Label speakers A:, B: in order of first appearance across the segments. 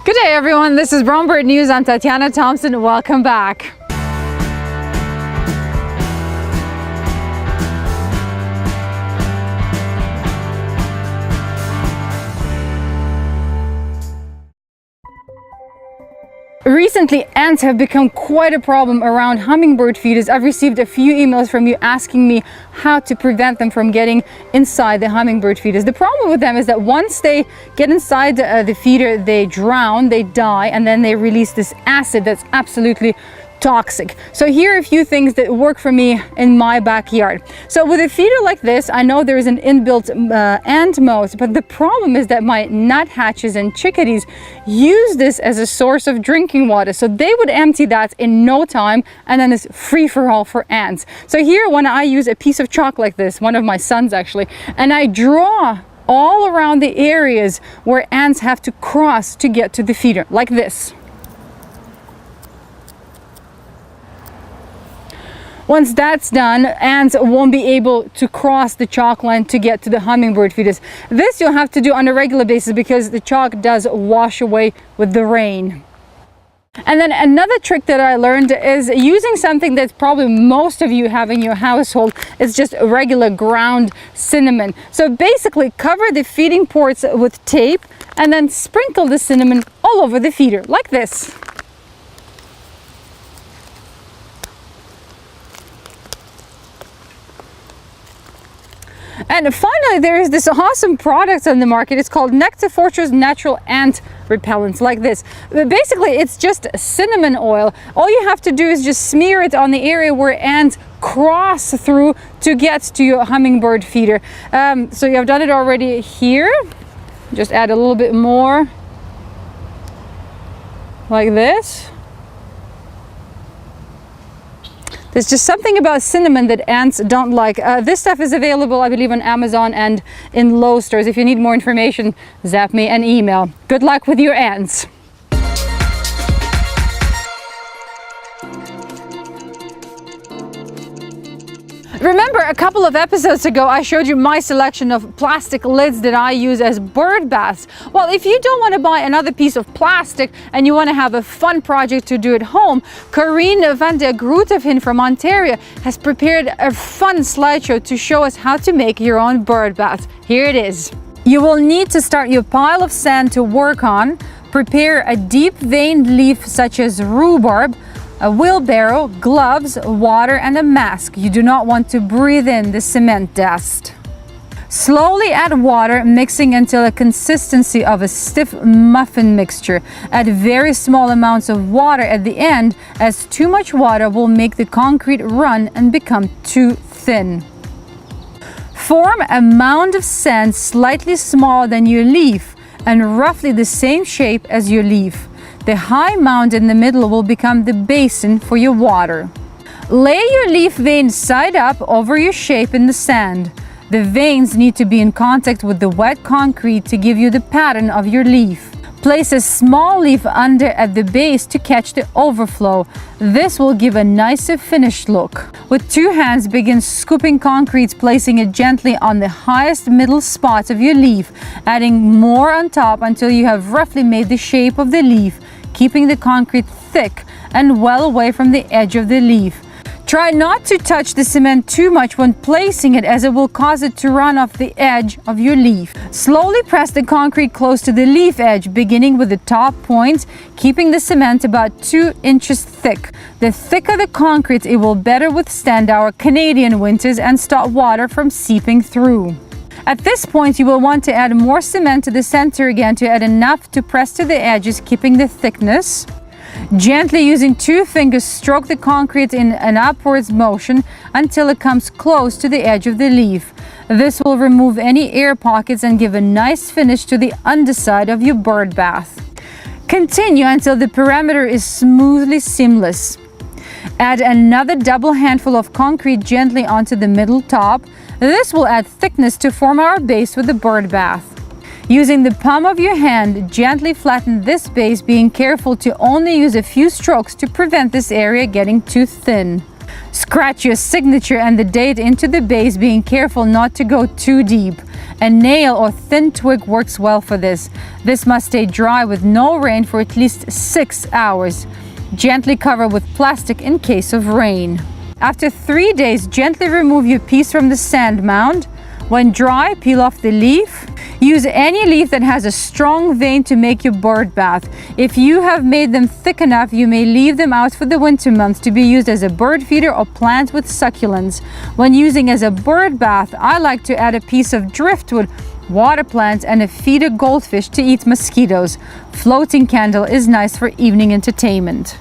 A: Good day everyone, this is Brome Bird News. I'm Tatiana Thompson. Welcome back. Recently, ants have become quite a problem around hummingbird feeders. I've received a few emails from you asking me how to prevent them from getting inside the hummingbird feeders. The problem with them is that once they get inside the feeder, they drown, they die, and then they release this acid that's absolutely toxic. So here are a few things that work for me in my backyard. So with a feeder like this, I know there is an inbuilt ant moat, but the problem is that my nuthatches and chickadees use this as a source of drinking water. So they would empty that in no time, and then it's free for all for ants. So here, when I use a piece of chalk like this, one of my sons actually, and I draw all around the areas where ants have to cross to get to the feeder, like this. Once that's done, ants won't be able to cross the chalk line to get to the hummingbird feeders. This you'll have to do on a regular basis because the chalk does wash away with the rain. And then another trick that I learned is using something that probably most of you have in your household. It's just regular ground cinnamon. So basically cover the feeding ports with tape and then sprinkle the cinnamon all over the feeder, like this. And finally, there is this awesome product on the market. It's called Nectar Natural Ant Repellents, like this. But basically, it's just cinnamon oil. All you have to do is just smear it on the area where ants cross through to get to your hummingbird feeder. So you have done it already here. Just add a little bit more, like this. There's just something about cinnamon that ants don't like. This stuff is available, I believe, on Amazon and in Lowe's stores. If you need more information, zap me an email. Good luck with your ants. Remember, a couple of episodes ago, I showed you my selection of plastic lids that I use as bird baths. Well, if you don't want to buy another piece of plastic and you want to have a fun project to do at home, Corrine van der Grootevin from Ontario has prepared a fun slideshow to show us how to make your own bird bath. Here it is. You will need to start your pile of sand to work on. Prepare a deep veined leaf such as rhubarb, a wheelbarrow, gloves, water, and a mask. You do not want to breathe in the cement dust. Slowly add water, mixing until a consistency of a stiff muffin mixture. Add very small amounts of water at the end, as too much water will make the concrete run and become too thin. Form a mound of sand slightly smaller than your leaf and roughly the same shape as your leaf. The high mound in the middle will become the basin for your water. Lay your leaf vein side up over your shape in the sand. The veins need to be in contact with the wet concrete to give you the pattern of your leaf. Place a small leaf under at the base to catch the overflow. This will give a nicer finished look. With two hands, begin scooping concrete, placing it gently on the highest middle spots of your leaf, adding more on top until you have roughly made the shape of the leaf, keeping the concrete thick and well away from the edge of the leaf. Try not to touch the cement too much when placing it, as it will cause it to run off the edge of your leaf. Slowly press the concrete close to the leaf edge, beginning with the top point, keeping the cement about 2 inches thick. The thicker the concrete, it will better withstand our Canadian winters and stop water from seeping through. At this point, you will want to add more cement to the center again to add enough to press to the edges, keeping the thickness. Gently using 2 fingers, stroke the concrete in an upwards motion until it comes close to the edge of the leaf. This will remove any air pockets and give a nice finish to the underside of your bird bath. Continue until the perimeter is smoothly seamless. Add another double handful of concrete gently onto the middle top. This will add thickness to form our base for the bird bath. Using the palm of your hand, gently flatten this base, being careful to only use a few strokes to prevent this area getting too thin. Scratch your signature and the date into the base, being careful not to go too deep. A nail or thin twig works well for this. This must stay dry with no rain for at least 6 hours. Gently cover with plastic in case of rain. After 3 days, gently remove your piece from the sand mound. When dry, peel off the leaf. Use any leaf that has a strong vein to make your bird bath. If you have made them thick enough, you may leave them out for the winter months to be used as a bird feeder or plant with succulents. When using as a bird bath, I like to add a piece of driftwood, water plants, and a feeder goldfish to eat mosquitoes. Floating candle is nice for evening entertainment.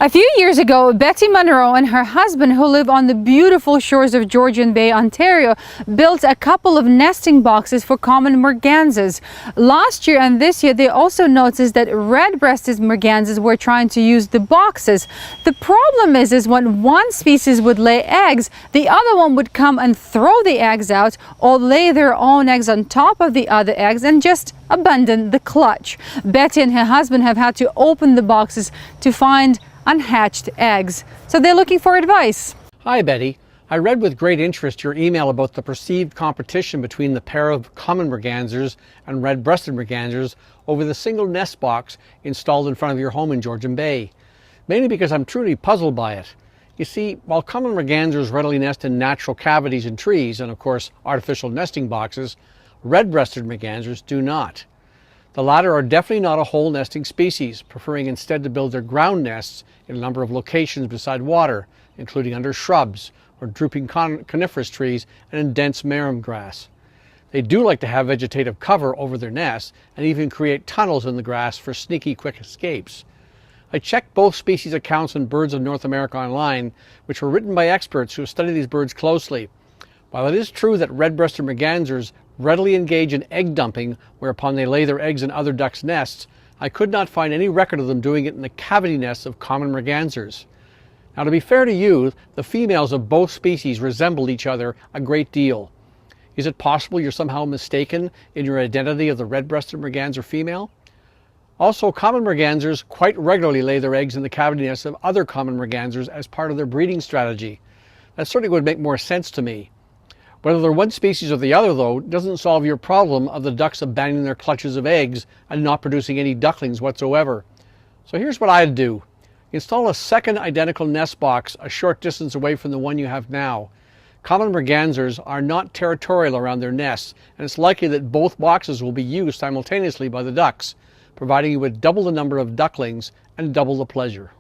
A: A few years ago, Betty Monroe and her husband, who live on the beautiful shores of Georgian Bay, Ontario, built a couple of nesting boxes for common mergansers. Last year and this year, they also noticed that red-breasted mergansers were trying to use the boxes. The problem is when one species would lay eggs, the other one would come and throw the eggs out or lay their own eggs on top of the other eggs and just abandon the clutch. Betty and her husband have had to open the boxes to find unhatched eggs. So they're looking for advice.
B: Hi Betty. I read with great interest your email about the perceived competition between the pair of common mergansers and red-breasted mergansers over the single nest box installed in front of your home in Georgian Bay. Mainly because I'm truly puzzled by it. You see, while common mergansers readily nest in natural cavities in trees and of course artificial nesting boxes, red-breasted mergansers do not. The latter are definitely not a hole nesting species, preferring instead to build their ground nests in a number of locations beside water, including under shrubs or drooping coniferous trees and in dense marram grass. They do like to have vegetative cover over their nests and even create tunnels in the grass for sneaky quick escapes. I checked both species accounts in Birds of North America online, which were written by experts who study these birds closely. While it is true that red-breasted mergansers readily engage in egg dumping, whereupon they lay their eggs in other ducks' nests, I could not find any record of them doing it in the cavity nests of common mergansers. Now, to be fair to you, the females of both species resemble each other a great deal. Is it possible you're somehow mistaken in your identity of the red-breasted merganser female? Also, common mergansers quite regularly lay their eggs in the cavity nests of other common mergansers as part of their breeding strategy. That certainly would make more sense to me. Whether they're one species or the other, though, doesn't solve your problem of the ducks abandoning their clutches of eggs and not producing any ducklings whatsoever. So here's what I'd do. Install a second identical nest box a short distance away from the one you have now. Common mergansers are not territorial around their nests, and it's likely that both boxes will be used simultaneously by the ducks, providing you with double the number of ducklings and double the pleasure.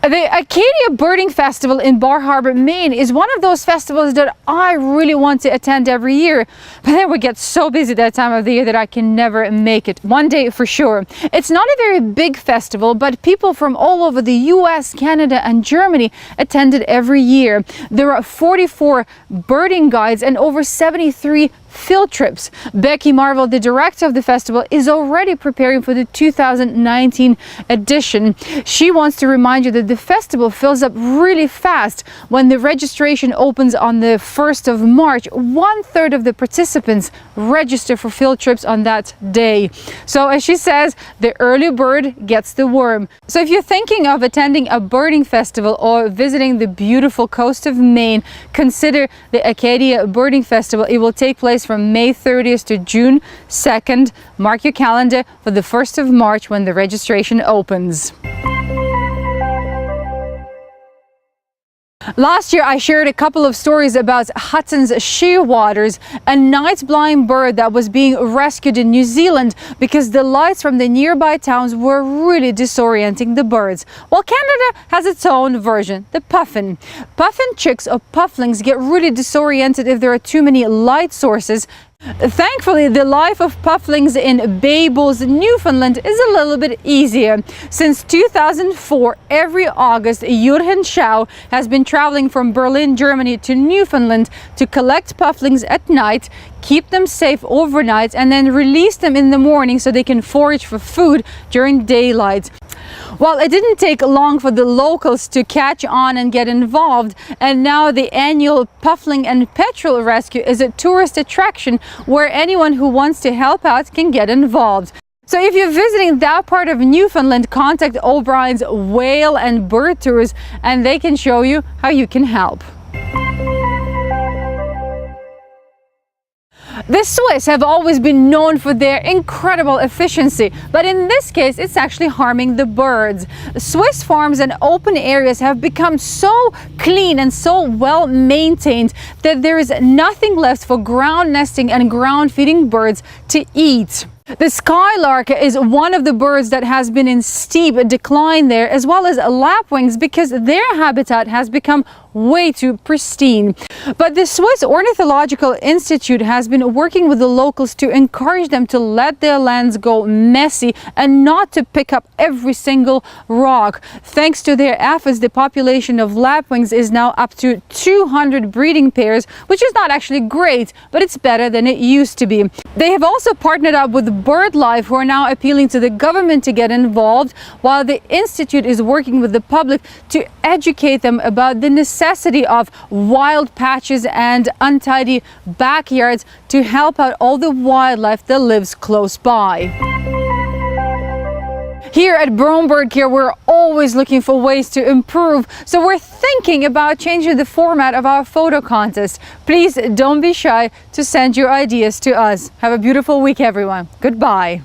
A: The Acadia Birding Festival in Bar Harbor, Maine is one of those festivals that I really want to attend every year, but then we get so busy that time of the year that I can never make it. One day for sure. It's not a very big festival, but people from all over the US, Canada and Germany attend it every year. There are 44 birding guides and over 73 field trips. Becky Marvel, the director of the festival, is already preparing for the 2019 edition. She wants to remind you that the festival fills up really fast. When the registration opens on the 1st of March, 1/3 of the participants register for field trips on that day. So as she says, the early bird gets the worm. So if you're thinking of attending a birding festival or visiting the beautiful coast of Maine, consider the Acadia Birding Festival. It will take place from May 30th to June 2nd. Mark your calendar for the 1st of March when the registration opens. Last year, I shared a couple of stories about Hudson's shearwaters, a night blind bird that was being rescued in New Zealand because the lights from the nearby towns were really disorienting the birds. Well, Canada has its own version, the puffin. Puffin chicks or pufflings get really disoriented if there are too many light sources. Thankfully, the life of pufflings in Bay Bulls, Newfoundland is a little bit easier. Since 2004, every August, Jürgen Schau has been traveling from Berlin, Germany to Newfoundland to collect pufflings at night, keep them safe overnight, and then release them in the morning so they can forage for food during daylight. Well, it didn't take long for the locals to catch on and get involved, and now the annual Puffling and Petrel Rescue is a tourist attraction where anyone who wants to help out can get involved. So if you're visiting that part of Newfoundland, contact O'Brien's Whale and Bird Tours and they can show you how you can help. The Swiss have always been known for their incredible efficiency, but in this case it's actually harming the birds. Swiss farms and open areas have become so clean and so well maintained that there is nothing left for ground nesting and ground feeding birds to eat. The skylark is one of the birds that has been in steep decline there, as well as lapwings, because their habitat has become way too pristine. But the Swiss Ornithological Institute has been working with the locals to encourage them to let their lands go messy and not to pick up every single rock. Thanks to their efforts, the population of lapwings is now up to 200 breeding pairs, which is not actually great, but it's better than it used to be. They have also partnered up with BirdLife, who are now appealing to the government to get involved, while the Institute is working with the public to educate them about the necessity of wild patches and untidy backyards to help out all the wildlife that lives close by. Here at Brome Bird Care, we're always looking for ways to improve, so we're thinking about changing the format of our photo contest. Please don't be shy to send your ideas to us. Have a beautiful week, everyone. Goodbye.